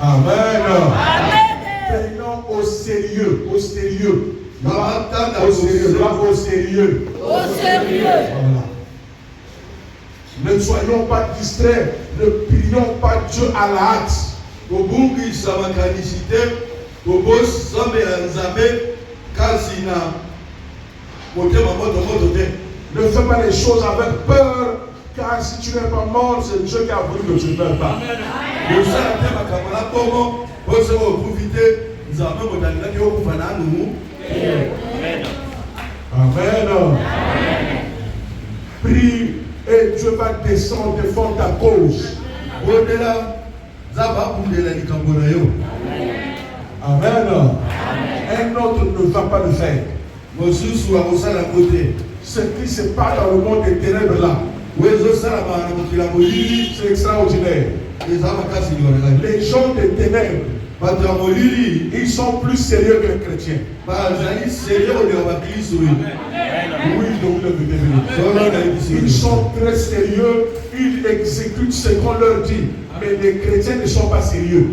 Amen. Prenons au sérieux, au sérieux. Au sérieux. Voilà. Ne soyons pas distraits, ne prions pas Dieu à la hâte. Ne fais pas les choses avec peur, car si tu n'es pas mort, c'est Dieu qui a voulu que tu ne meurs pas. Amen. Prie et Dieu va descendre défendre ta cause. Amen. Un autre ne va pas le faire. Ce qui se passe dans le monde des ténèbres là, c'est extraordinaire. Les gens des ténèbres, ils sont plus sérieux que les chrétiens. Ils sont très sérieux, ils exécutent ce qu'on leur dit. Mais les chrétiens ne sont pas sérieux.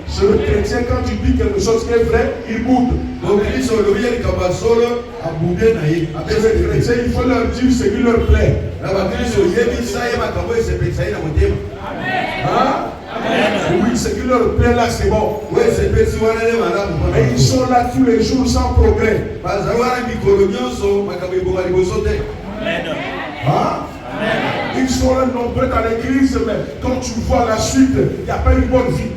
C'est le chrétien, quand tu dis quelque chose qui est vrai, il boude. C'est les chrétiens, il faut leur dire ce qui leur plaît. Hein? Oui, ce qui leur plaît là, c'est bon. Mais ils sont là tous les jours sans progrès. Hein? Ils sont là nombreux dans l'église, mais quand tu vois la suite, il n'y a pas une bonne vie.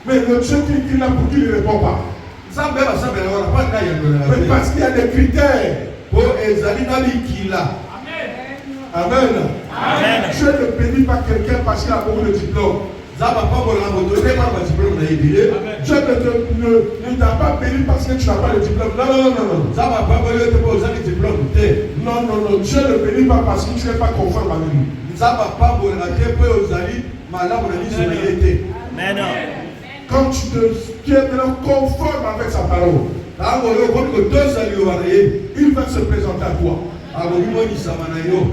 Mais le Dieu qui l'a pour qui ne répond pas. Mais parce qu'il y a des critères. Amen. Dieu ne bénit pas quelqu'un parce qu'il a beaucoup de diplômes. Dieu ne t'a pas béni parce que tu n'as pas de diplôme. Non. Dieu ne bénit pas parce que tu n'es pas conforme à lui. Quand tu es maintenant conforme avec sa parole, il va se présenter à toi.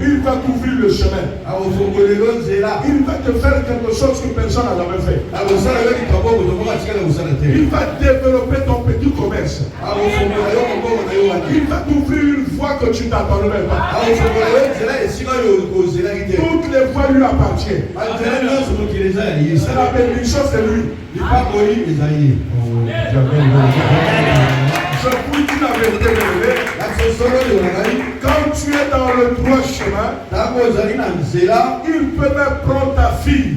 Il va t'ouvrir le chemin. Il va te faire quelque chose que personne n'a jamais fait. Il va développer ton petit commerce. Il va t'ouvrir une voie que tu n'attendais même pas. Toutes les voies lui appartiennent. C'est la bénédiction, c'est lui. Je vous dis la vérité, quand tu es dans le droit chemin, il peut même prendre ta fille,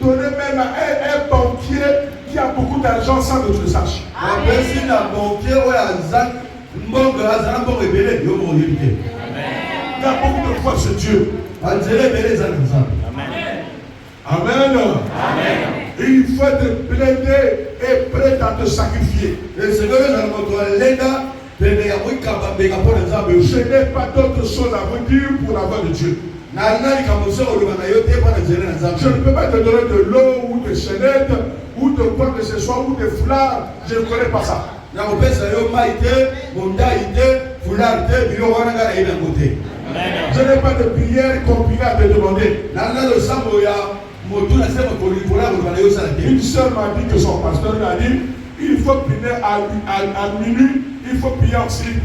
donner même à un banquier qui a beaucoup d'argent sans que tu le saches. Il y a beaucoup de foi sur Dieu. Amen. Il faut être blindé et prêt à te sacrifier. Je n'ai pas d'autre chose à vous dire pour la voix de Dieu. Je ne peux pas te donner de l'eau ou des chaînettes ou de quoi que ce soit ou des foulards. Je ne connais pas ça. Je n'ai pas de prière compliquée à te demander. Une sœur m'a dit que son pasteur lui a dit il faut prier à minuit, il faut prier en slip.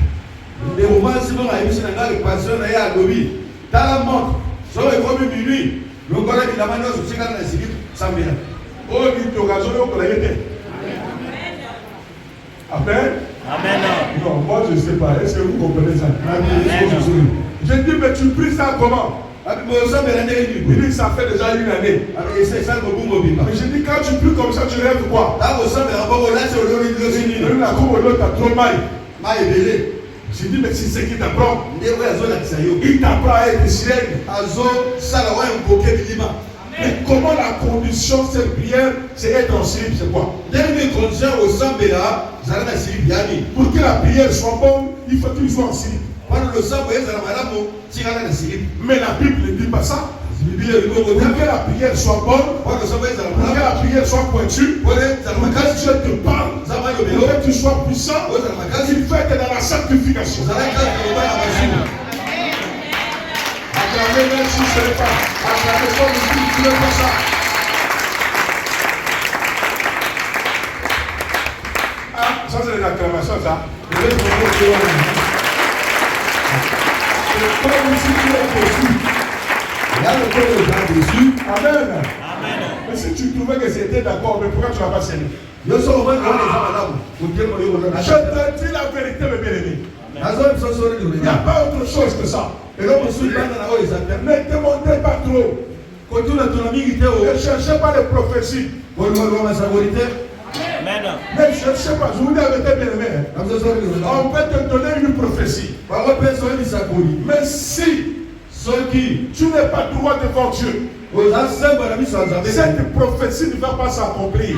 Amen. Amen. Non, moi je ne sais pas. Est-ce que vous comprenez ça? Je dis mais tu pries ça comment? Il dit ça fait déjà une année. Mais je dis quand tu pries comme ça, tu rêves quoi? T'as trop mal. Je dis mais c'est ce qu'il t'apprend. Il t'apprend à être sirène. Mais comment la condition de cette prière, c'est être en slip, c'est quoi? Pour que la prière soit bonne, il faut qu'il soit en slip. Mais la Bible ne dit pas ça. Pour que la prière soit bonne, pour que la prière soit pointue, quand Dieu te parle, que tu sois puissant, il faut être dans la sanctification. Acclamez même si ce n'est pas. Acclamez comme tu ne fais ça. Ah, ça c'est une acclamation, ça. C'est comme si tu es dessus. Il y a le corps de Jean dessus. Amen. Mais si tu trouvais que c'était d'accord, mais pourquoi tu n'as pas scellé? Je te dis la vérité, mes bien-aimés. Il n'y a pas autre chose que ça. Ne te montez pas trop. Ne cherchez pas les prophéties. Ne cherchez pas. Je vous dis avec tes bien-aimés. On peut te donner une prophétie. Mais si tu n'es pas droit devant Dieu, cette prophétie ne va pas s'accomplir.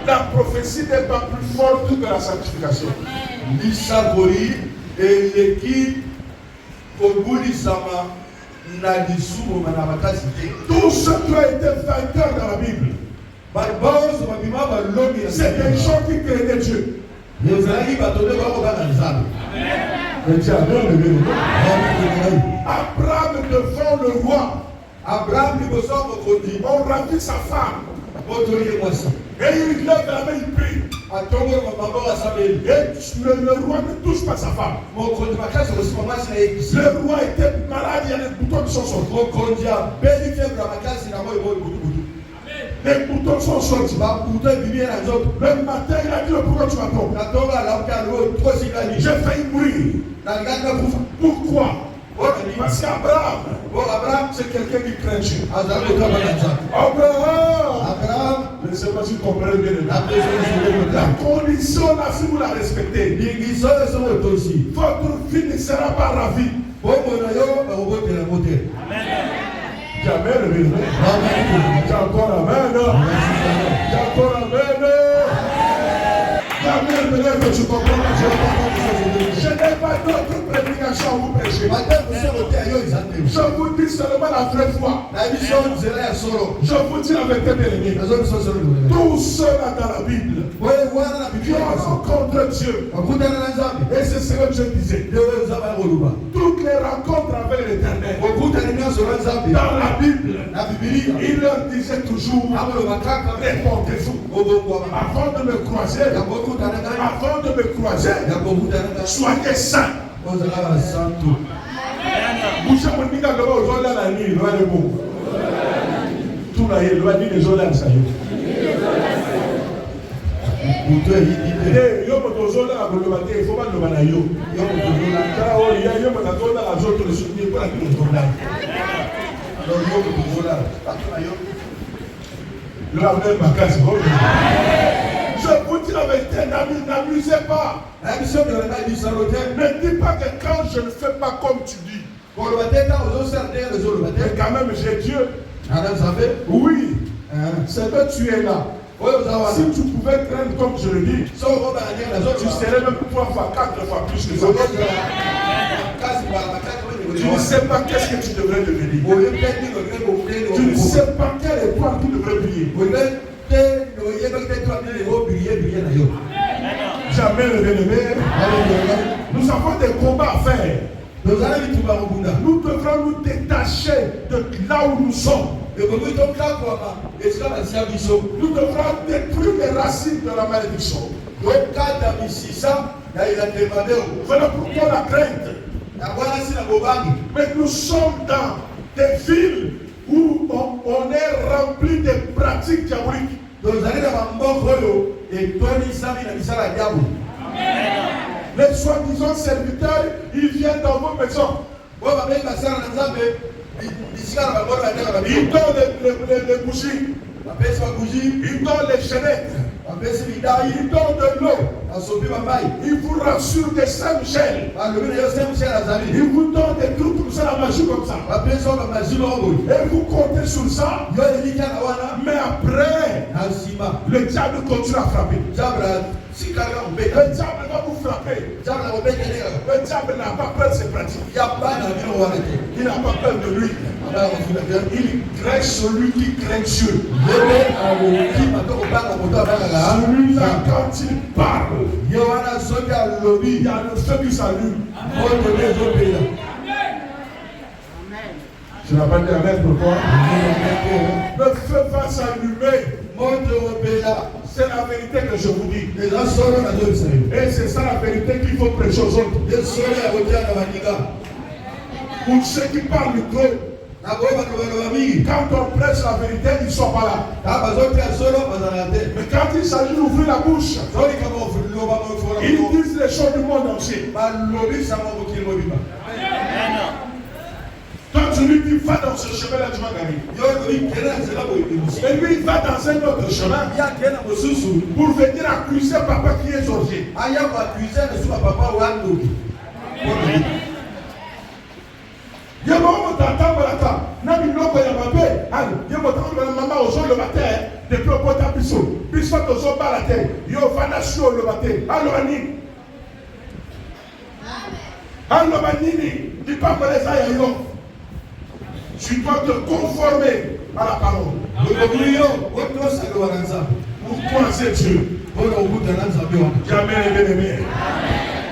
La prophétie n'est pas plus forte que la sanctification. Tous ceux qui ont été vainqueurs dans la Bible, c'est des gens qui craignaient Dieu. Abraham devant le roi, on ravit sa femme. Et il lève la main, il prie. Et le roi ne touche pas sa femme. Le roi était malade, il y a des boutons qui sont sortis. Les boutons sont sortis. Le matin, il a dit pourquoi tu m'attends. J'ai failli mourir. Pourquoi? Parce qu'Abraham, c'est quelqu'un qui craint Dieu. Abraham, je ne sais pas si vous comprenez bien. La condition là, si vous la respectez, votre vie ne sera pas ravie. Jamais le bien. J'ai encore amen. J'ai encore amen. Jamais le bien que tu comprends. Je n'ai pas d'autre prédication à vous prêcher. Je vous dis seulement la vraie foi. Je vous dis la vérité, bien-aimés. Tous ceux-là dans la Bible qui ont rencontré Dieu. Et c'est ce que Dieu disait. Toutes les rencontres avec l'Éternel dans la Bible, il leur disait toujours répondez-vous. Avant de me croiser, soyez saints. Bouchez mon nid là-bas aux gens là la nuit, loin de bon. Tout là, il doit dire les gens là, ça y est. Il faut pas le banayo. Je vous dis la vérité, n'amusez pas. Ne dis pas que quand je ne fais pas comme tu dis, mais quand même j'ai Dieu. Oui, c'est que tu es là. Si tu pouvais craindre comme je le dis, tu serais même 3 fois, 4 fois plus que ça. Tu ne sais pas qu'est-ce que tu devrais devenir. Tu ne sais pas quelle étoile tu devrais briller. Jamais le bien-aimé. Nous avons des combats à faire. Nous devrons nous détacher de là où nous sommes. Nous devrons détruire les racines de la malédiction. Voilà pourquoi la crainte. Mais nous sommes dans des villes où on est rempli de pratiques diaboliques. Les soi-disant serviteurs, ils viennent dans vos maisons. Ils donnent les bougies. Ils donnent les chaînettes. Ils donnent de l'eau. Ils vous rassurent des Saint-Michel. Ils vous donnent des trucs comme ça, la magie comme ça. Et vous comptez sur ça. Mais après, le diable continue à frapper. Le diable va vous frapper. Le diable n'a pas peur de ses pratiques. Il n'a pas peur de lui. Il craint celui qui craint Dieu. Celui-là, quand il parle, il y a le feu qui s'allume. Tu n'as pas dit amen, pourquoi? Le feu va s'allumer. C'est la vérité que je vous dis. Et c'est ça la vérité qu'il faut prêcher aux autres. Pour ceux qui parlent trop, quand on prêche la vérité, ils ne sont pas là. Mais quand il s'agit d'ouvrir la bouche, ils disent les choses du monde entier. Toi, tu lui dis, va dans ce chemin-là, tu vas gagner. Et lui, il va dans un autre chemin pour venir accuser papa qui est sorcier. Il y a un moment où tu attends, le matin, depuis le point de Bissot, Bissot au sol par la terre, il y a un fanachio le matin, alors dis pas que les aïeux. Tu dois te conformer à la parole. Pourquoi c'est Dieu? Jamais les bien-aimés.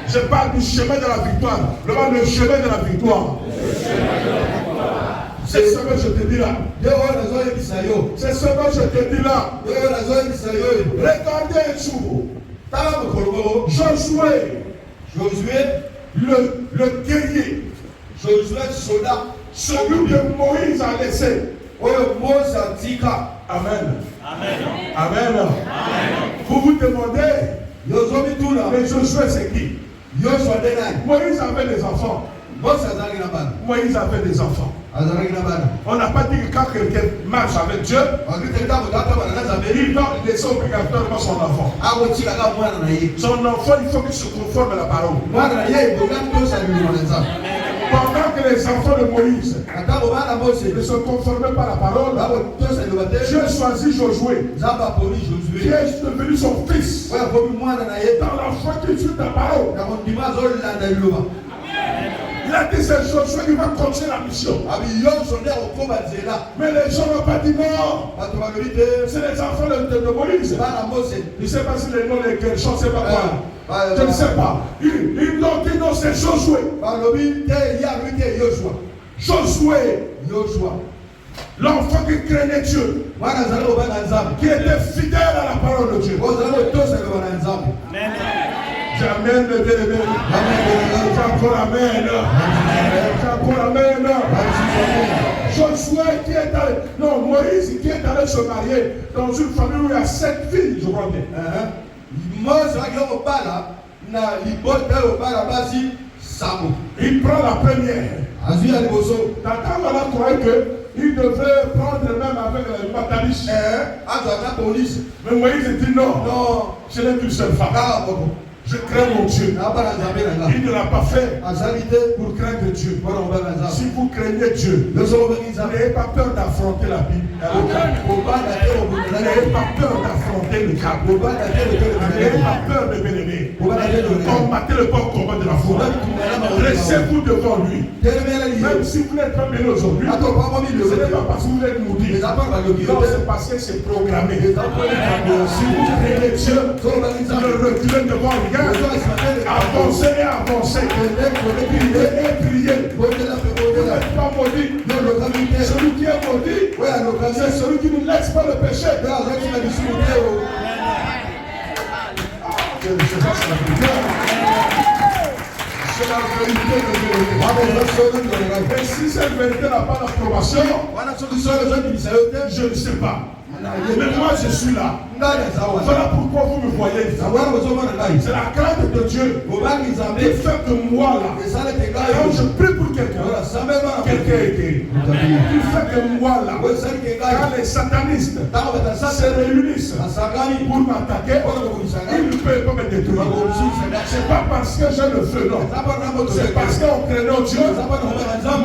Je parle du chemin de la victoire. Le chemin de la victoire. C'est ce que je te dis là. C'est ce que je te dis là. Regardez Josué, le guerrier, Josué soldat, celui que Moïse a laissé. Amen. Amen. Amen. Vous vous demandez, mais Josué c'est qui? Moïse avait des enfants. Moïse avait des enfants. On n'a pas dit que quand quelqu'un marche avec Dieu, il doit laisser obligatoirement son enfant. Son enfant, il faut qu'il se conforme à la parole. Pendant que les enfants de Moïse ne se conformaient pas à la parole, Dieu choisit Josué, qui est devenu son fils, dans la foi qui suit la parole. Il a dit c'est Josué qui va continuer la mission. Mais les gens n'ont pas dit non. C'est les enfants de Moïse. Je ne sais pas si les noms des Gershon, je ne sais pas quoi. Je ne sais pas. Ils ont dit non, c'est Josué. Josué. L'enfant qui craignait Dieu. Qui était fidèle à la parole de Dieu. Amen, le bien-aimé. Encore amen. Encore amen. Josué qui est allé, non, Moïse qui est allé se marier dans une famille où il y a 7 filles, je crois bien. Il prend la première. Tata Mala croyait qu'il devait prendre même avec le Matalish. Mais Moïse dit non, je n'ai qu'une seule femme. Je crains mon Dieu. Il ne l'a pas fait pour craindre Dieu. Si vous craignez Dieu, n'ayez pas peur d'affronter la Bible. N'ayez pas peur d'affronter le cap. N'ayez pas peur de bien-aimer. Combattez le bon combat de la foi. Laissez-vous devant lui. Même si vous n'êtes pas bien aujourd'hui, ce n'est pas parce que vous êtes maudit. Non, c'est parce que c'est programmé. Si vous craignez Dieu, ne reculez devant lui. Avancez et avancez. Et priez. Vous n'êtes pas maudit. Celui qui est maudit, c'est celui qui ne laisse pas le péché. C'est la vérité de Dieu. Et si cette vérité n'a pas d'approbation, je ne sais pas. Mais moi je suis là. Voilà pourquoi vous me voyez. C'est la crainte de Dieu qui fait que moi là, quand je prie pour quelqu'un, quelqu'un est guéri. Qui fait que moi là, quand les satanistes se réunissent pour m'attaquer, ils ne peuvent pas me détruire. C'est pas parce que j'ai le feu, non. C'est parce qu'en craignant Dieu,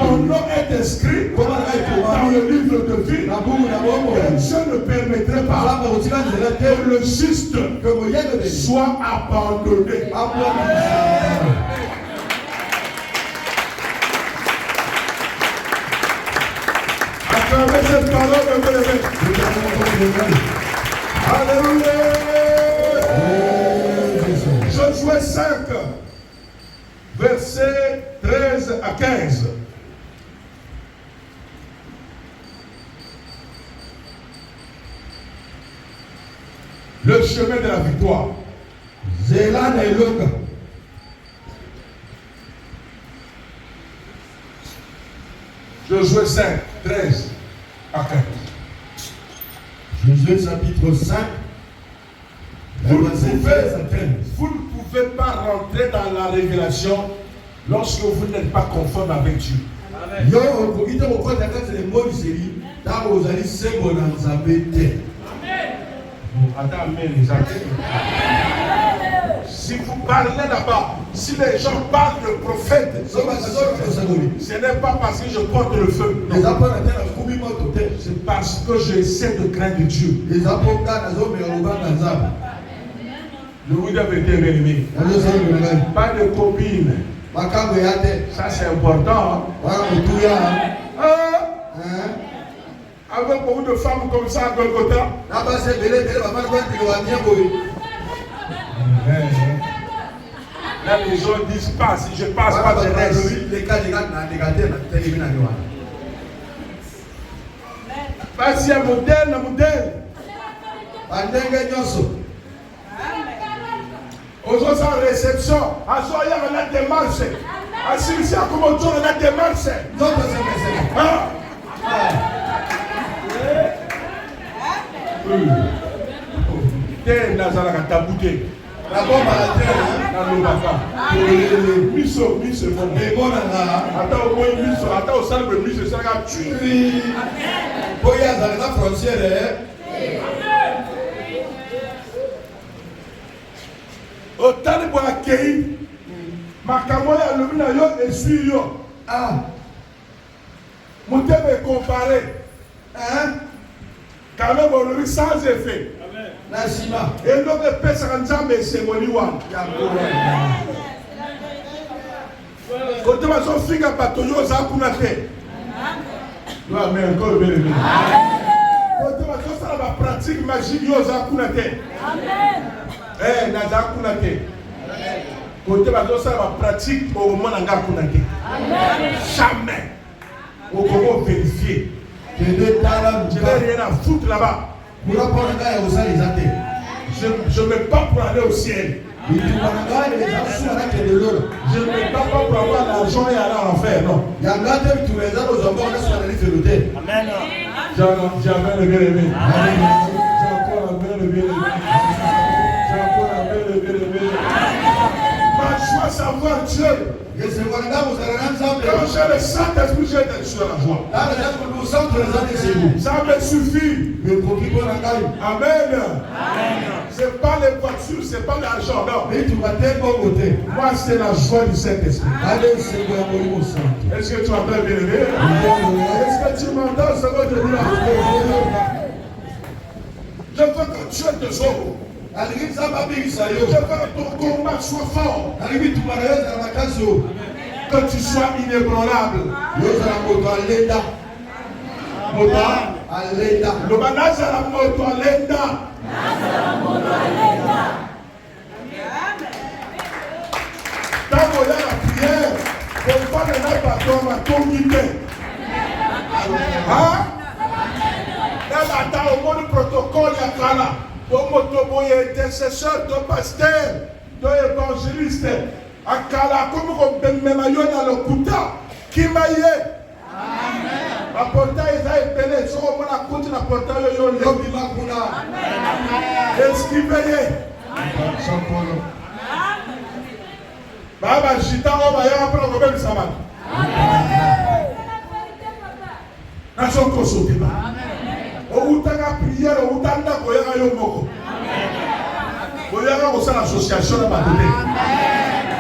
mon nom est inscrit dans le livre de vie. Et Dieu ne permettrait pas que le juste soit abandonné. Acclamez cette parole, mes bien-aimés. Alléluia. Josué 5, versets 13 à 15. Le chemin de la victoire. Zélane et Loka. Josué 5, 13 à 15. Josué chapitre 5, vous ne pouvez pas rentrer dans la révélation lorsque vous n'êtes pas conforme avec Dieu. Amen. Si vous parlez là-bas, si les gens parlent de prophète, ce n'est pas parce que je porte le feu. C'est parce que j'essaie de craindre Dieu. Je vous dis la vérité, bien aimé. Pas de copine. Ça c'est important. Avec beaucoup de femmes comme ça à Golgotha. Là, les gens disent pas, si je passe pas de reste. Vas-y à modèle, Aujourd'hui, en réception, à Soya, on a des marches. À Sylvia, comme on a des marches. T'es Nazaraka tabouté. La bombe à la terre, miso, bon. Attends, au moins miso, attends, au salve miso, ça va tuer. Boya dans la frontière. Autant de bois accueilli, ma camoya le mina yo et suis yo. Ah, mon thème est comparé. Hein? Quand même, on le sans effet. Et l'homme est pèse en jambe, c'est mon iwan. Quand tu vas sortir un bateau, yo za kunate. Non, mais encore bien aimé. Quand tu vas sortir la pratique magique, yo za kunate. Amen. Eh, naza kunate. Quand tu vas sortir la pratique, au moment où nga kunate. Jamais. Au comment vérifier. Je n'ai rien à foutre là-bas. Je ne me bats pour aller au ciel. Je ne me bats pas pour avoir l'argent et aller en enfer, non. Amen. J'ai encore le bien-aimé. J'ai encore le bien-aimé. Ma joie, savoir Dieu. Quand j'ai le Saint-Esprit, j'ai été sur la joie. Ça me suffit. Amen. Ce n'est pas les voitures, ce n'est pas l'argent. Non. Moi, c'est la joie du Saint-Esprit. Est-ce que tu m'entends bien aimé? Est-ce que tu m'entends ce que je dis là? Je veux que Dieu te sauve. Je veux que ton combat soit fort. Que tu sois inébranlable. Tant qu'on a la prière, on va ne pas tomber à ton idée. Hein? Là, au monde protocole, il y a là. Ton intercesseur, ton pasteur, ton évangéliste, akala comme on peut même dans le kuta, qui m'a yé. La portail est épelé, sur on a côté la portail yo yo bimakuna. Est-ce qu'il veille? Baba chita on va y avoir un problème ça va. Nation consulté ba. Outanga prière, outanga koyanga yo moko. Koyanga ko ça l'association na bateau.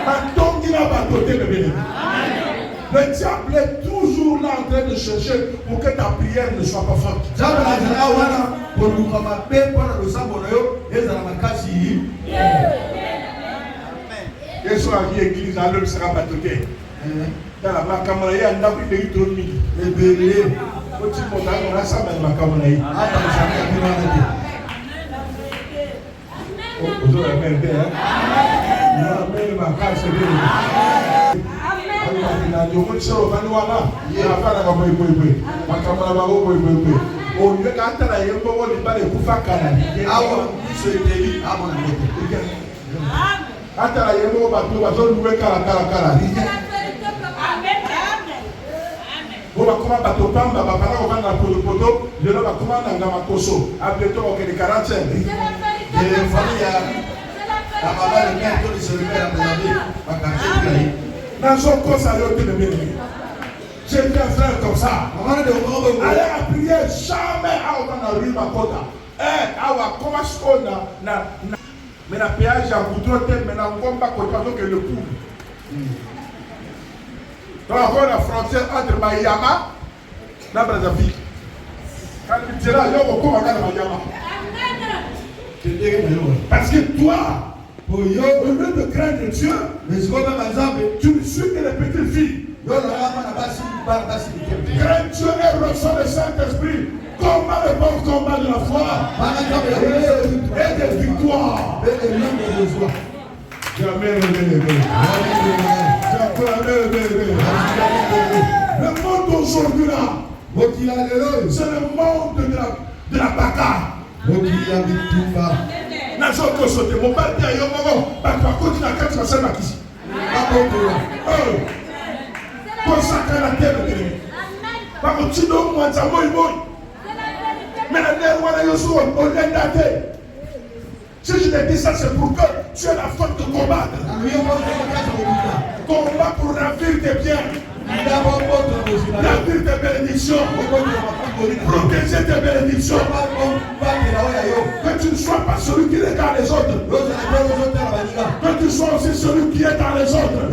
Atongi na bateau bébé. Le diable est toujours là en train de chercher pour que ta prière ne soit pas forte. Et soit à l'église, à l'homme sera battué. Dans la camarade, il y a un appui de 8 minutes. Bon, comment bateau pamba, papa, on va dans le poto, le nom va comment dans Gamakoso, après toi, on est 45. Et les familles, la maman, le mère, tout le célébré, la maison, ma quartier, dans son corps, ça l'autre de mes j'ai vu un frère comme ça. Allez à prier jamais à la rue Makota. À comment je mais la péage à Boudreau, mais la combat contre que le coup. Donc, on a la frontière entre Mayama et Brazzaville. Quand tu diras, il y a beaucoup de Mayama. Parce que toi, au lieu de craindre Dieu, tu ne suis que les petites filles. Crains Dieu et reçois le Saint-Esprit. Combat le bon combat de la foi et de victoire. Jamais le monde d'aujourd'hui là, c'est le monde de la bagarre. Mon père dit à Yomogo, continue à quatre personnes là ici. Consacrer la terre de Dieu. Par contre, tu dois moi dire moi. Mais la terre, on l'a daté. Si je te dis ça, c'est pour que tu aies la force de combattre. Combat pour ravir tes biens. Ravir tes bénédictions. Protéger tes bénédictions. Que tu ne sois pas celui qui regarde les autres. Que tu sois aussi celui qui est dans les autres.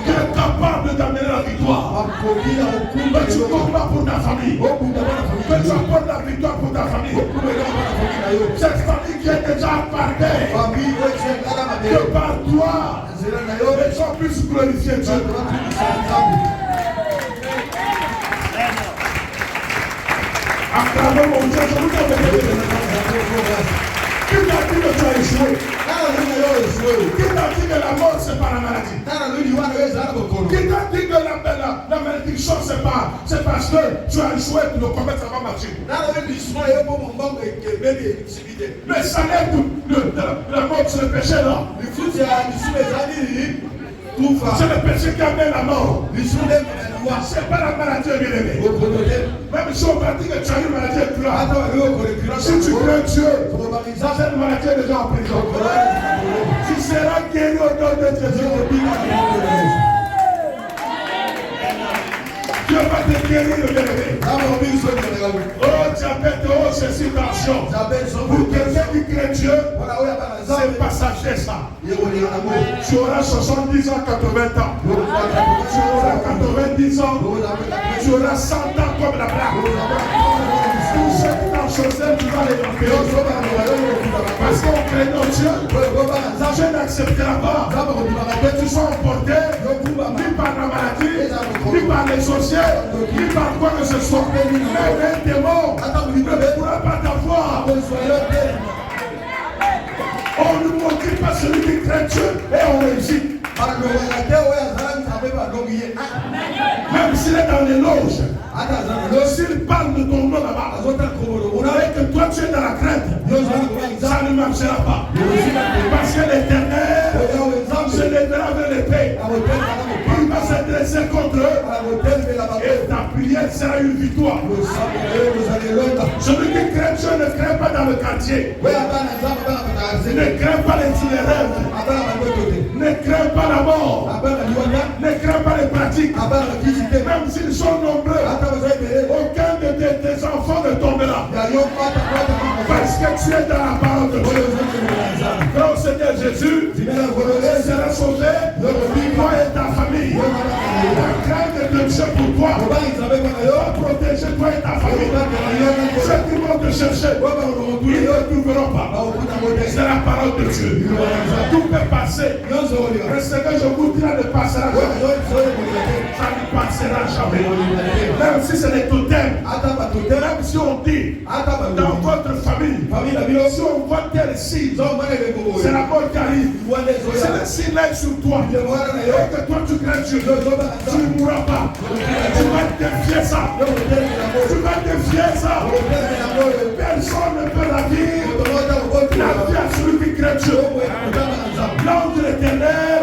Qui est capable d'amener la victoire. Que tu combats pour ta famille. Que tu apportes la victoire pour ta famille. Cette famille qui est déjà appartée. Que par toi, les gens puissent glorifier Dieu. À travers mon Dieu, je vous donne qui t'a dit que tu as échoué? Qui t'a dit que la mort c'est pas la maladie? Qui t'a dit que la malédiction c'est parce que tu as échoué que le combat ça va marcher? Le salaire de la mort c'est le péché, non? C'est le péché qui amène la mort. C'est pas la maladie, bien aimé. Même si on va dire que tu as une maladie incurable, si tu crains Dieu, cette maladie est déjà en prison. Tu seras guéri au nom de Jésus. Dieu va te guérir, bien aimé. Oh, diabète, oh, ceci, tension. Pour quelqu'un qui craint Dieu, c'est passager ça. Tu auras 70 ans, 80 ans. Tu auras 90 ans. Tu auras 100 ans comme la plaque. Tout ce qui t'a choisi, tu vas les manquer. Parce qu'on craint notre Dieu. Je n'accepterai pas que tu sois emporté ni par la maladie, ni par les sorciers, ni par quoi que ce soit. Mais un démon ne pourra pas t'avoir. On ne motive pas celui qui craint Dieu et on réussit. Même s'il est dans les loges, s'il parle de ton nom là-bas, et que toi tu es dans la crainte, ça ne marchera pas. Parce que l'Éternel se lèvera vers l'épée. Il va se dresser contre eux et ta prière sera une victoire. Celui qui craint Dieu ne craint pas dans le quartier. Ne craint pas les itinéraires. Ne craint pas la mort. Ne craint pas les pratiques. Même s'ils sont nombreux, aucun de tes enfants ne tombera. Parce que tu es dans la parole de Dieu. Quand le Seigneur Jésus sera sauvé, toi et ta famille. La crainte de Dieu pour toi va protéger toi et ta famille. Ceux qui vont te te chercher, ils ne te trouveront pas. C'est la parole de Dieu. Tout peut passer. Mais ce que je vous dirai ne passera jamais. Ça ne passera jamais. Même si c'est des totems, même si on dit dans votre famille, si on voit tel signe, c'est la mort qui arrive. C'est le signe est sur toi. Et que toi tu crains Dieu, tu ne mourras pas. Tu vas défier ça. Tu vas défier ça. Personne ne peut la dire. La vie à celui qui craint Dieu. L'ange de l'Éternel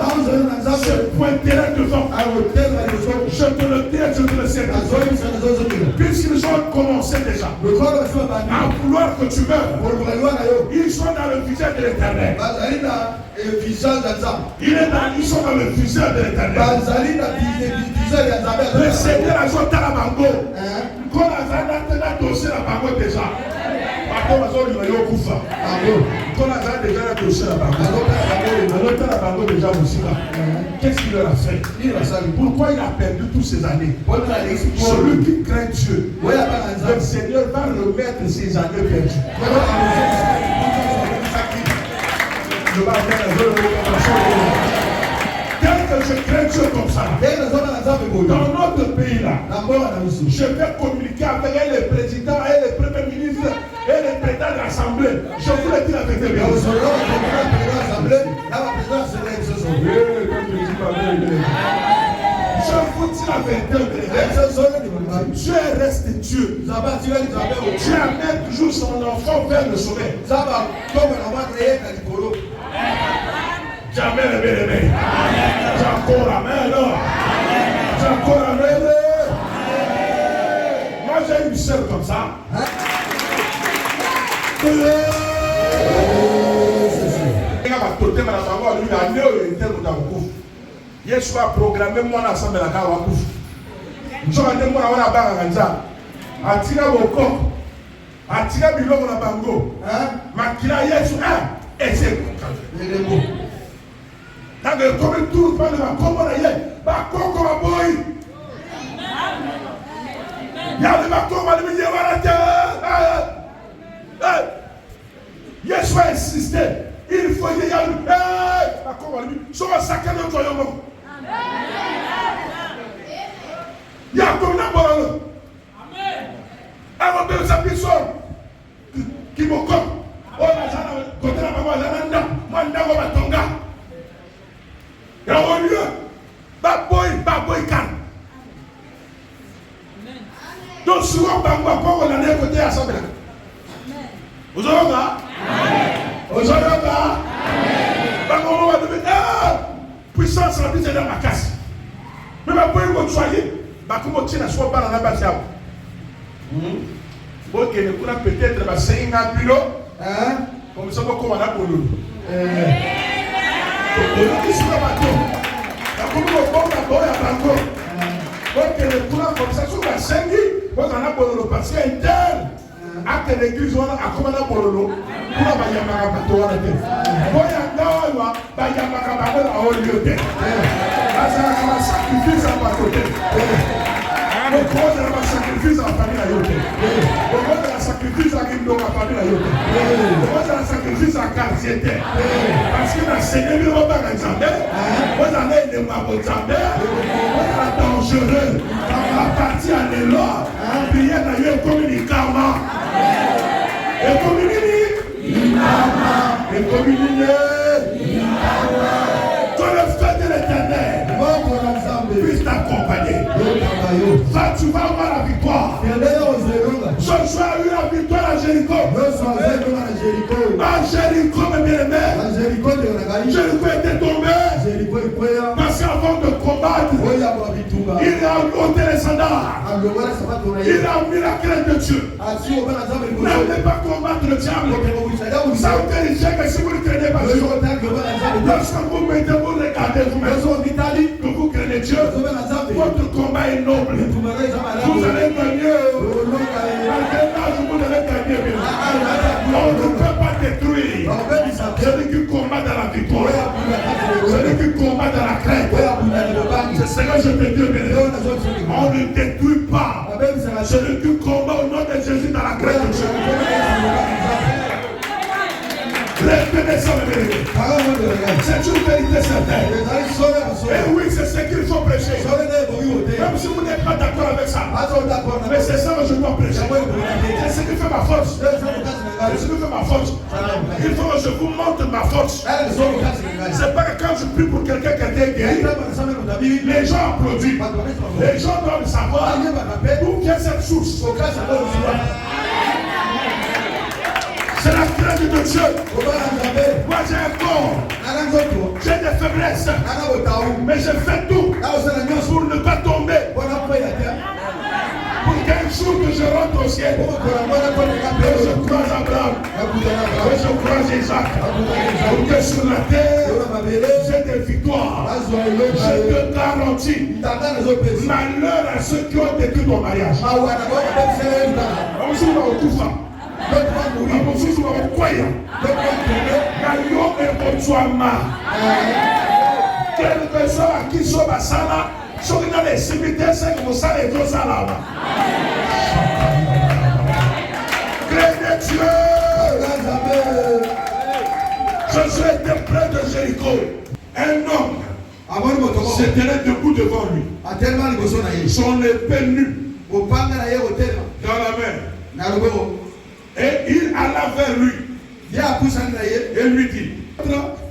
se pointerait devant. Je te le dis, je te le sais. Puisqu'ils ont commencé déjà à vouloir que tu meurs, ils sont dans le visage de l'Éternel. Ils sont dans le visage de l'Éternel. Le Seigneur a joué à la bango. Quand la dossier la bango déjà. Quand on a déjà la dossier la bango déjà aussi là. Qu'est-ce qu'il leur a fait? Pourquoi il a perdu toutes ces années? Celui qui craint Dieu, le Seigneur va remettre ses années perdues. Tel que je crains Dieu comme ça, dans notre pays là, je vais communiquer avec les présidents et les premiers ministres et les présidents de l'Assemblée. Je vous le dis la vérité. Je vous dis la vérité. Dieu reste Dieu. Dieu amène toujours son enfant vers le sommet. Jamais révélé. J'ai encore amen. J'ai encore amen. Moi j'ai une sœur comme ça. Yesu a programmé mon ensemble la kawa kufu. Njoma ndemo na wana banga nza. Atira boko. Atira biloko na bango. Makila Yesu et c'est bon. Dans le commun tout par le commun là, ba koko ba boy. Ya le ba koko ba le dire voilà. Yesu a insisté. Il faut y aller. Ba koko ba le so ba sakana to yomo. Ya ko na bolo. Amen. Avant de s'appuyer qui me comme. Oh la jana côté la maman la nanda, manda ko batonga. Ya on lieu. Ba boy kan. Donc souvent bangwa ko on a côté assemblée. Amen. Vous avez là? Amen. Vous avez là? Amen. Bango va de puissance la vie dans ma casse. Mais ma boy ko choyer. Ba ko tient la soit pas dans la base là. Ok, ne kuna peut-être ba 5 bureau. Comme ça, on va pour nous. Comme ça, sur la scène, on a pour le parce qu'il y a acte l'église, on a commandé pour le lot. Pour la Bayamaka Bato, on a dit. Voyons, Bayamaka Bato, on a lieu de. Ça sacrifice à ma côté. On cause un sacrifice à la famille à Yoté. On cause un sacrifice à Guindo, à la famille à Yoté. On cause un sacrifice à quartier. Parce que la Seigneur ne va pas jamais. Vous allez de ma Zambé. Vous êtes dangereux. À partir de l'élan, priez d'ailleurs communiquement. Et communiquer. Et communiquer. Que le feu de l'Éternel puisse t'accompagner. Ça, tu vas avoir la victoire. Joshua a eu la victoire à Jéricho. À Jéricho, mes bien-aimés. Jéricho était tombé. Parce qu'avant de combattre, il a ôté les sandales. Il a mis la crainte de Dieu. N'allez pas combattre le diable. Ça vous dit que si vous ne craignez pas Dieu, lorsque vous mettez, vous regardez vous-même, que vous craignez Dieu, votre combat est noble. Vous allez gagner. Malgré l'âge, vous allez gagner. On ne peut pas détruire celui qui combat dans la victoire. Celui qui combat dans la crainte. C'est ce que je te dis. On ne détruit pas celui qui combat au nom de Jésus dans la crainte de Dieu. C'est une vérité certaine. Et oui, c'est ce qu'il faut prêcher. Même si vous n'êtes pas d'accord avec ça. Mais c'est ça que je dois prêcher. C'est ce qui fait ma force. C'est ce qui fait ma force. Il faut que je vous montre ma force. C'est pas que quand je prie pour quelqu'un qui est guéri, les gens applaudissent. Les gens doivent savoir d'où vient cette source. C'est la grâce de Dieu. Moi j'ai un corps. J'ai des faiblesses. Mais je fais tout pour ne pas tomber. Pour qu'un jour que je rentre au ciel, que je croise Abraham, que je croise Isaac, pour que sur la terre, j'ai des victoires. Je te garantis, malheur à ceux qui ont détruit ton mariage. Quel que soit qui soit basala, soit dans les cimetières, c'est que vous savez tout ça là. Crée de Dieu. Josué était près de Jéricho. Un homme se tenait debout devant lui. Son épée nue dans la main. Et il alla vers lui. Et lui dit,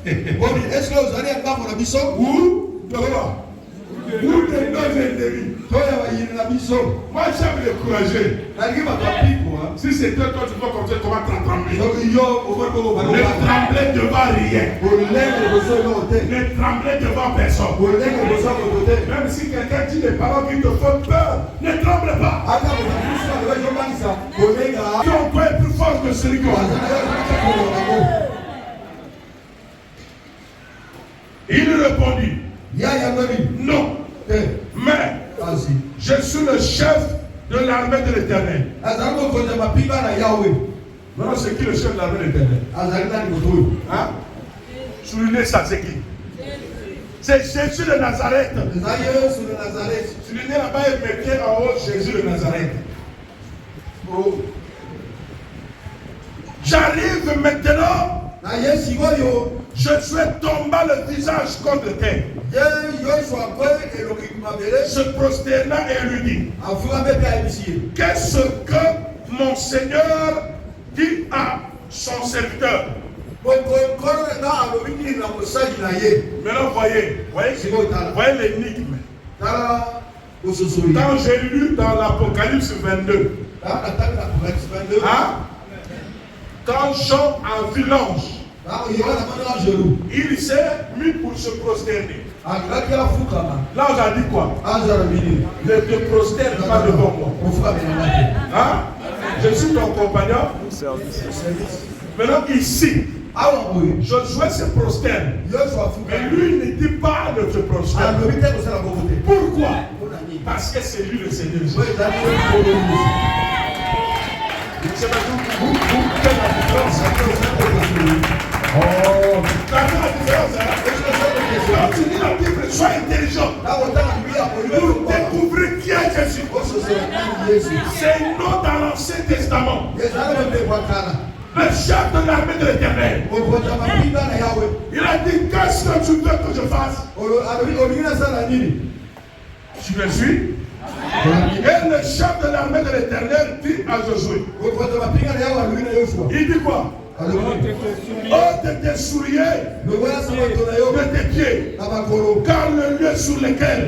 est-ce que vous allez avoir mon ambition? Où les deux ennemis. Moi j'aime les courager. Si c'était toi, tu peux comme ça, comment trembler. Ne trembler devant rien. Ne trembler devant personne. Même si quelqu'un dit des paroles qui te font peur, ne tremble pas. Ton corps est plus fort que celui qui a. Il répondit, non, mais je suis le chef de l'armée de l'Éternel. Non, c'est qui le chef de l'armée de l'Éternel? Hein? Soulignez ça, c'est qui? C'est Jésus de Nazareth. Soulignez là-bas et mettez en haut Jésus de Nazareth. J'arrive maintenant. Je souhaite tomber le visage contre terre. Se prosterna et lui dit, qu'est-ce que mon Seigneur dit à son serviteur? Maintenant voyez l'énigme. Quand j'ai lu dans l'Apocalypse 22, quand Jean a vu l'ange, il s'est mis pour se prosterner. L'ange a dit quoi? Ne te prosterne pas devant moi. Hein? Je suis ton compagnon. Maintenant ici, Josué se prosterne. Mais lui ne dit pas de se prosterner. Pourquoi? Parce que c'est lui le Seigneur Jésus. C'est pas tout. Vous faites la différence. Oh, tu as fait la différence. Quand tu lis la Bible, sois intelligent. Pour découvrir qui est Jésus. C'est un nom dans l'Ancien Testament. Le chef de l'armée de l'Éternel. Il a dit, qu'est-ce que tu veux que je fasse? Tu me suis? Et le chef de l'armée de l'Éternel dit à Josué, il dit quoi? Ôte tes souliers de tes pieds, car le lieu sur lequel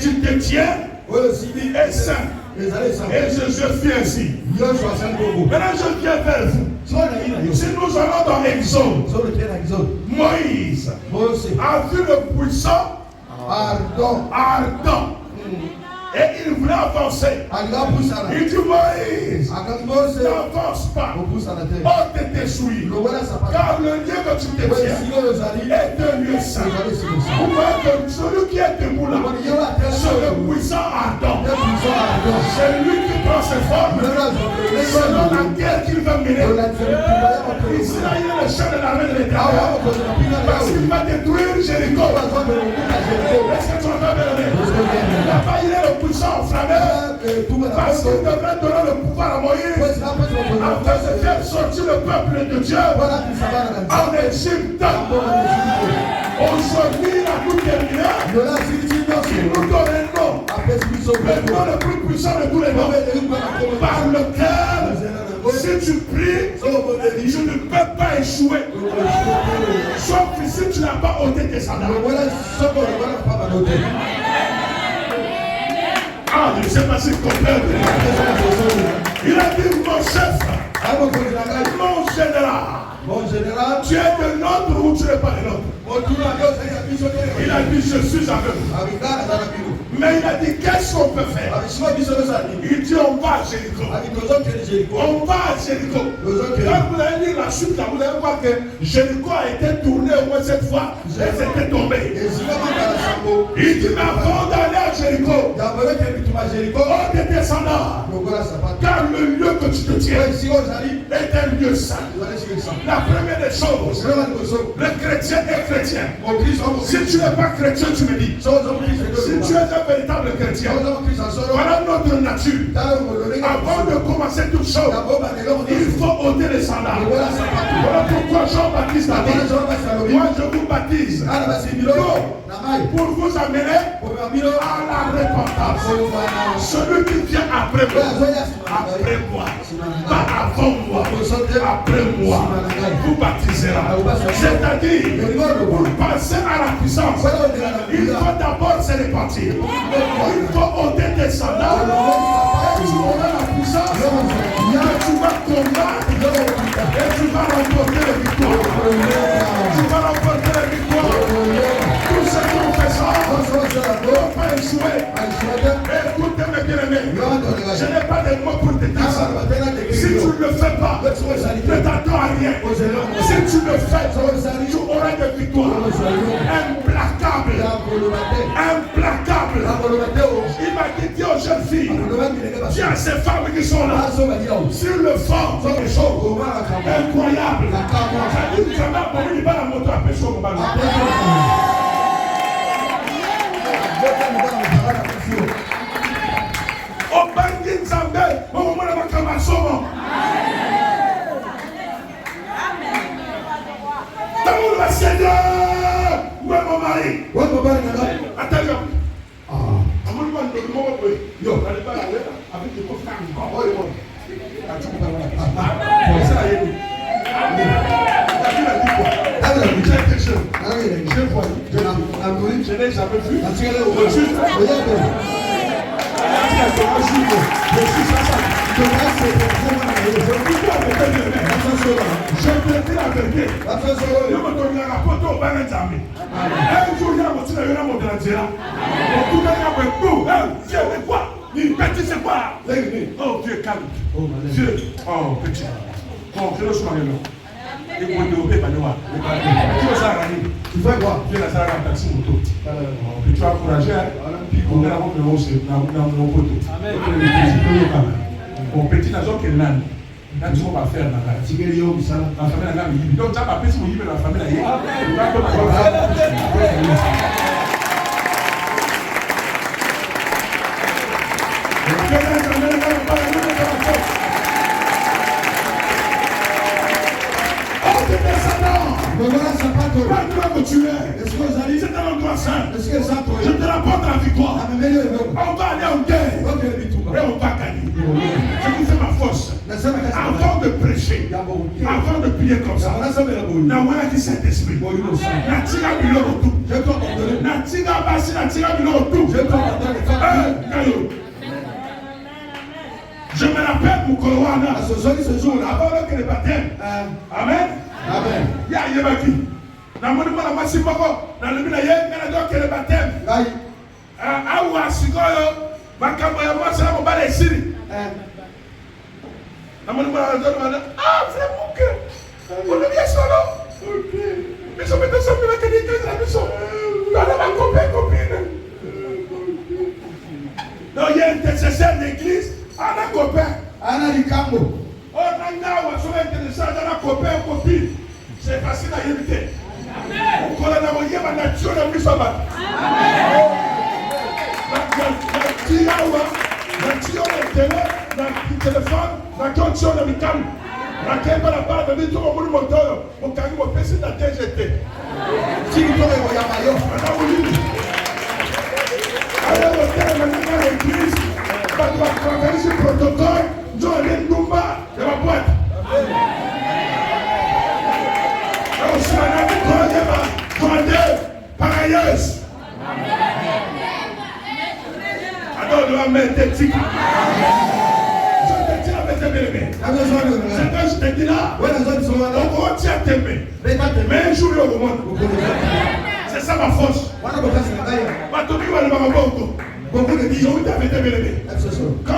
tu te tiens est saint. Et Josué fit ainsi. Maintenant je viens vers vous. Si nous allons dans Exode, Moïse a vu le puissant ardent. Et il voulait avancer. Il dit, Moïse, n'avance pas. Ôte tes souliers. Car le lieu que tu te tiens est un lieu saint. Vous voyez que celui qui est debout là, c'est le puissant ardent. C'est lui qui prend ses formes selon la guerre qu'il va mener. Ici, là, il y a le chef de l'armée de l'Éternel. Parce qu'il va détruire Jéricho. Est-ce que tu entends bien? Là-bas, il est le puissant enflammé. Parce qu'il devrait donner le pouvoir à Moïse. Afin de faire sortir le peuple de Dieu en Égypte. Aujourd'hui, il a tout terminé. Il nous donne un nom. Le nom le plus puissant de tous les noms. Par lequel, si tu pries, tu ne peux pas échouer. Sauf que si tu n'as pas ôté tes sandales. Ah, je ne sais pas si tu comprends. Il a dit mon chef, mon général, tu es de l'autre ou tu n'es pas de l'autre. Il a dit je suis aveugle. Mais il a dit qu'est-ce qu'on peut faire? Il dit on va à Jéricho. On va à Jéricho. Quand vous allez lire la chute là, vous allez voir que Jéricho a été tourné au moins cette fois et c'était tombé. Il dit mais avant d'aller à Jéricho, oh des descendants, car le lieu que tu te tiens est un lieu saint. La première des choses, le chrétien est chrétien. Si tu n'es pas chrétien, tu me dis. Si tu es un véritable chrétien, voilà notre nature. Avant de commencer toute chose, il faut ôter les sandales. Voilà pourquoi Jean-Baptiste a dit, moi je vous baptise pour vous amener à la repentance. Celui qui vient après moi, pas avant moi, après moi, vous baptisera. C'est-à-dire, pour passer à la puissance, il faut d'abord se repentir. Il faut ôter tes sandales. Et tu auras la puissance. Tu vas combattre. Et tu vas remporter les victoires. Tu vas remporter les victoires. Tout ce qu'on fait ça, on ne va pas échouer. Écoutez mes bien-aimés, je n'ai pas de mots pour te dire ça. Si tu ne le fais pas, ne t'attends à rien. Si tu le fais, tu auras des victoires implacables. Implacables. Il m'a dit, dis aux jeunes filles, dis à ces femmes qui sont là, sur le fond, c'est des choses incroyables. Seigneur, où est mon mari? Attends, je n'ai jamais vu. Je te dis la vérité. Un jour, il y a un petit peu de la Dira. C'est quoi? Oh, Dieu, calme. Dieu, oh, petit. Oh, je le suis maintenant. Et vous devez pas le voir. Tu fais quoi? Tu es la salle à taxi moto. Tu as encouragé, on est là pour le hausser, dans mon poteau. Mon petit nation qui est là. Là, tu vas faire la famille. Donc, tu as pas pu se la famille. C'est un endroit saint. Je te rapporte la victoire. On va aller en guerre. Et on va gagner. Je vous fais ma force. Avant de prêcher, avant de prier comme ça, Nawala dit Saint-Esprit. Natira Biloro tout. Natira Bassi, Natira Biloro tout. Je me rappelle mon Kolowana, ce jour-là, avant que le baptême. Amen. Amen. Ya Yebaki. Na moni mala masiboko na lumina ye ngana donc le baptême. Awa sigoyo makambo ya mwasa mo bale siri. Na moni mala ndo mala c'est mon cœur. On le vient solo. OK. Mais ça me donne ça me que des la maison. Dans ma copine. Donc il y a un intercesseur d'église, un copain, un Likambo. On a so intéressant dans la copain copine. C'est facile à éviter. On connaît la moyenne, on a tué la plus. Amen. C'est ça ma force. Quand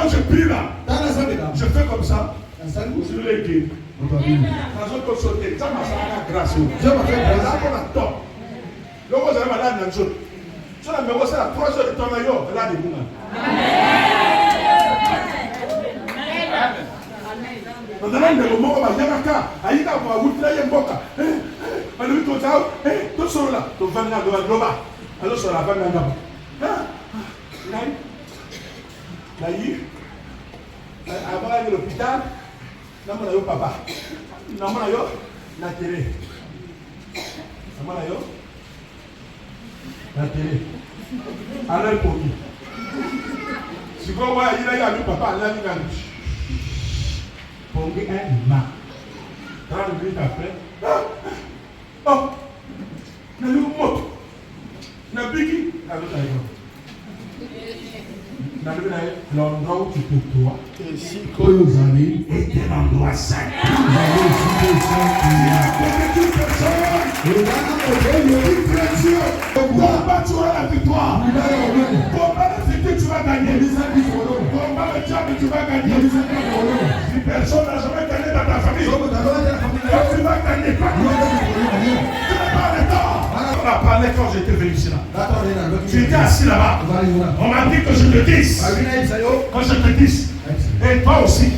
je prie là, je fais comme ça. Je l'ai dit. Quand je peux sauter, ça m'a grâce. Je m'a fait grâce. Le roi est malade dans le jour. Je l'ai mis à 3 heures de temps ailleurs. Là, des boules. Dans le moment où il y a un cas, il y a un cas, il y a un cas. Alors, tu as tout ça là, tu vas venir à l'Oba. Alors, sur la vanne là. Là, avant d'aller à l'hôpital, là, on a eu papa. Là, on a eu la télé. Là, on a eu la télé. Alors, pour qui? Si vous voyez, il a eu papa, là, il a eu. Pour qu'il y ait un ma. 30 minutes après. Oh! Na lu moto. Na bigi. Na lu tayo. Na lu tayo. L'endroit où tu te trouves. Et si Koyozali est un endroit saint. Vous allez aussi des combat, tu auras la victoire. Combat le futur, tu vas gagner. Combat le diable, tu vas gagner. Si personne n'a jamais gagné dans ta famille, tu vas gagner. On a parlé quand j'étais venu ici là. Tu étais assis là-bas. On m'a dit que je te dise. Quand je te dise. Et toi aussi.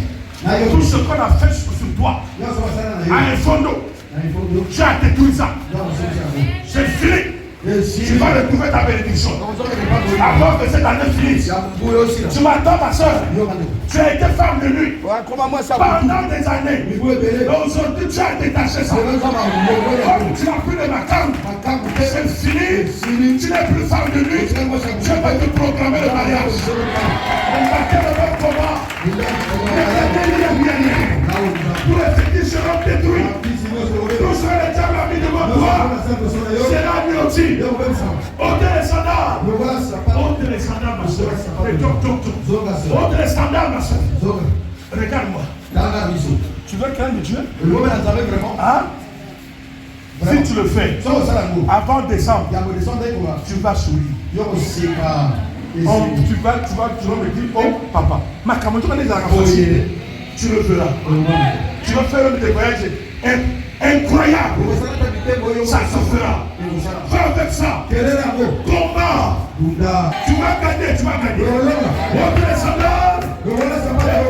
Tout ce qu'on a fait sur toi. À un fond d'eau. Tu as détruit ça. C'est fini. Tu vas retrouver ta bénédiction. Avant que cette année finisse. Tu m'attends, ma soeur. Tu as été femme de nuit pendant des années. Aujourd'hui, tu as détaché ça. Comme tu n'as plus de vacances, c'est fini. Tu n'es plus femme de nuit. Je vais te proclamer le mariage. Tous les fétiches seront détruits. Tout ce que le diable a mis devant toi sera anéanti. Ôtez les sandales. Ôtez les sandales, ma soeur. Ôtez les sandales, ma soeur. Regarde-moi. Tu veux craindre Dieu? Hein? Si tu le fais, avant décembre, tu vas sourire. Tu vas me dire, oh papa, ma caméra, tu le feras. Tu vas faire un voyage incroyable. Ça se fera. Va avec ça. Combat. Tu vas gagner, tu vas gagner. Montre les sandales. Et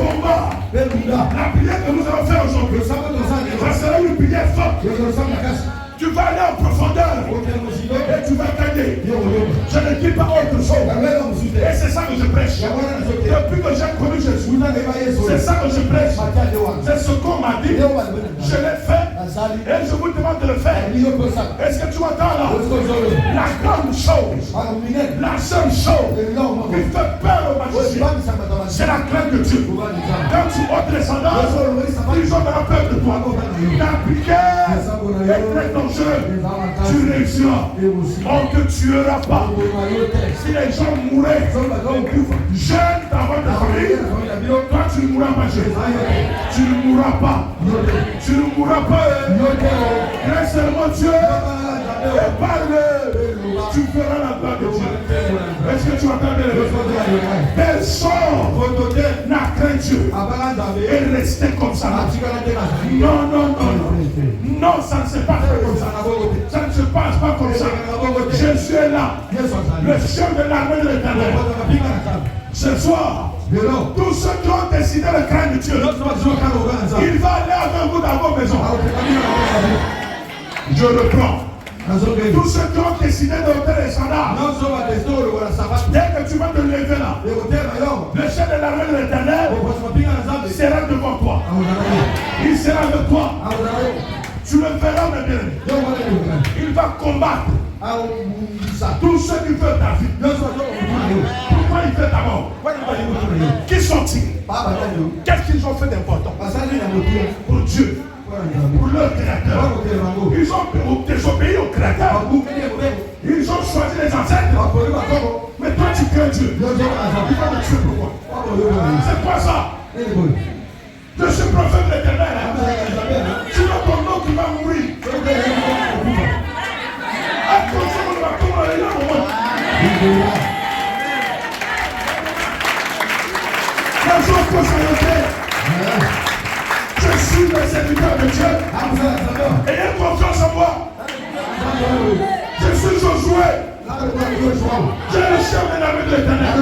combat. La prière que nous allons faire aujourd'hui, ça sera une prière forte. Tu vas aller en profondeur et tu vas gagner. Je ne dis pas autre chose. Et c'est ça que je prêche. Depuis que j'ai connu Jésus, c'est ça que je prêche. C'est ce qu'on m'a dit. Je l'ai fait et je vous demande de le faire. Est-ce que tu entends là? La grande chose, la seule chose qui fait peur au magicien, c'est la crainte de Dieu. Quand tu ôtes les sandales, ils ont peur de toi. La prière est très dangereuse. Tu réussiras. On ne te tuera pas. Si les gens mouraient jeunes avant ta famille, toi tu ne mourras pas jeune. Tu ne mourras pas. Tu ne mourras pas. Laisse seulement Dieu et parle. Tu feras la gloire de Dieu. Est-ce que tu entends bien? Personne n'a craint Dieu et resté comme ça. Non, non, non, non. Non, ça ne se passe pas comme ça. Ça ne se passe pas comme ça. Jésus est là. Le chef de l'armée de l'Éternel. Ce soir, tous ceux qui ont décidé de craindre Dieu, il va aller avec vous dans vos maisons. Je reprends. Tous ceux qui ont décidé de ôter les sandales, dès que tu vas te lever là, le chef de l'armée de l'Éternel sera devant toi. Il sera avec toi. Tu le verras, mes bien-aimés. Il va combattre tous ceux qui veulent ta vie. Pourquoi il fait ta mort? Qui sont-ils? Qu'est-ce qu'ils ont fait d'important pour Dieu, pour leur créateur? Ils ont désobéi au créateur. Ils ont choisi les ancêtres. Mais toi tu crains Dieu. Il va te tuer pourquoi? C'est quoi ça? Je suis prophète de l'Éternel. Tu as ton nom qui va mourir. Attention, on va commencer là au moins. Je suis le serviteur de Dieu. Ayez confiance en moi. Je suis Josué. J'ai le chef de l'armée de l'Éternel.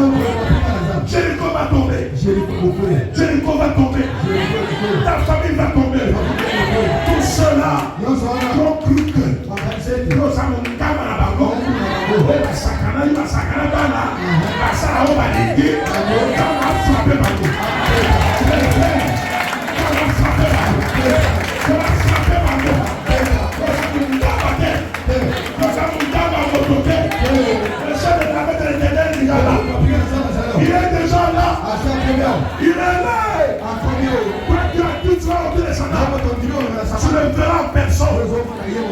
Jéricho va tomber. Jéricho va tomber. Ta famille va tomber. Tous ceux-là qui ont cru que nous avons une caméra là-bas. Sakana, il va sakana bana. Kasara on va l'aider. On va frapper partout. On va frapper partout. On va frapper partout. Nous avons une dame à votre côté. Le chef de l'armée de l'Éternel, il est là. Il est déjà là. Il est là. Quand tu as tout, tu vas ôter les sandales. Tu le verras en personne.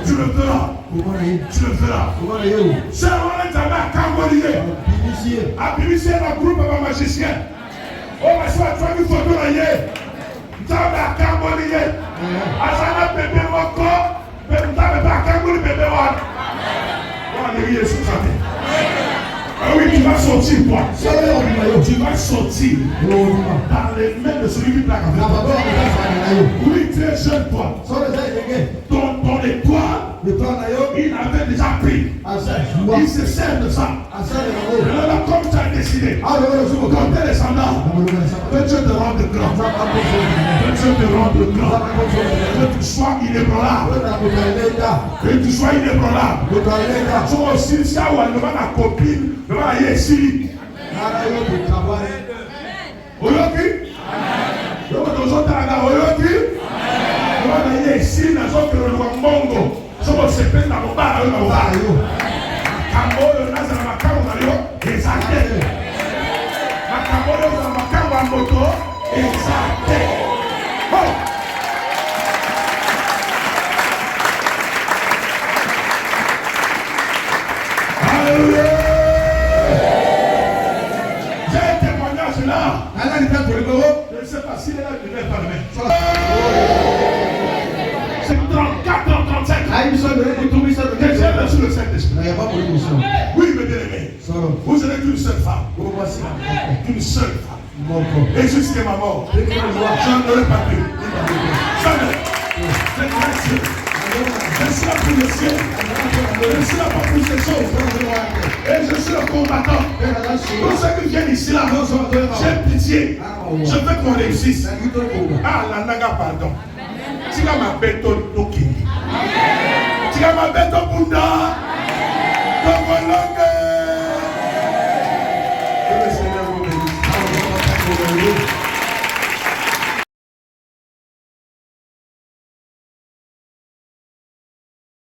Tu le verras. Tu le verras. C'est un examen à Cambodge. À Bibicier, le groupe de magiciens. Oh, mais soit tu as vu photo là hier. Tu as vu à Cambodge. À Sana bébé Moko. Mais tu as vu à Cambodge bébé Wan. On va aller sur ça. Ah oui, tu vas sortir, toi. Tu vas sortir dans les mains de celui qui plaque avec. Oui, tu es jeune, toi. Ton étoile, il avait déjà pris. Il se sert de ça. Alors, comme tu as décidé, compter les sandales, que Dieu te rende grand. Que Dieu te rende grand. Que tu sois inébranlable. Que tu sois inébranlable. Toi aussi, si tu as une copine, tu vas aller ici. Oyoki? Oyoki? Tu vas aller ici, dans le Rwambongo. Somo sepe na mobala yo na mobala yo. Makambo yo naza na makambo na yo exacte. Makambo yo na makambo ya moto exacte. Oh. Alléluia. J'ai un témoignage là. Je ne sais pas s'il est là, je ne vais pas le mettre. C'est 34 ans, 35 ans. Sur le Saint-Esprit. Oui, mes bien-aimés. Vous n'êtes qu'une seule femme. Une seule femme. Et jusqu'à ma mort, je n'aurai pas pu. Jamais. C'est gracieux. Je suis là pour le ciel. Je suis là pour plus de choses. Et je suis le combattant. Pour ceux qui viennent ici, là, j'ai pitié. Je veux qu'on réussisse. Ah, la naga, pardon. Tu as ma bête au Kindi. Tu as ma bête au Bunda. Que le Seigneur vous bénisse.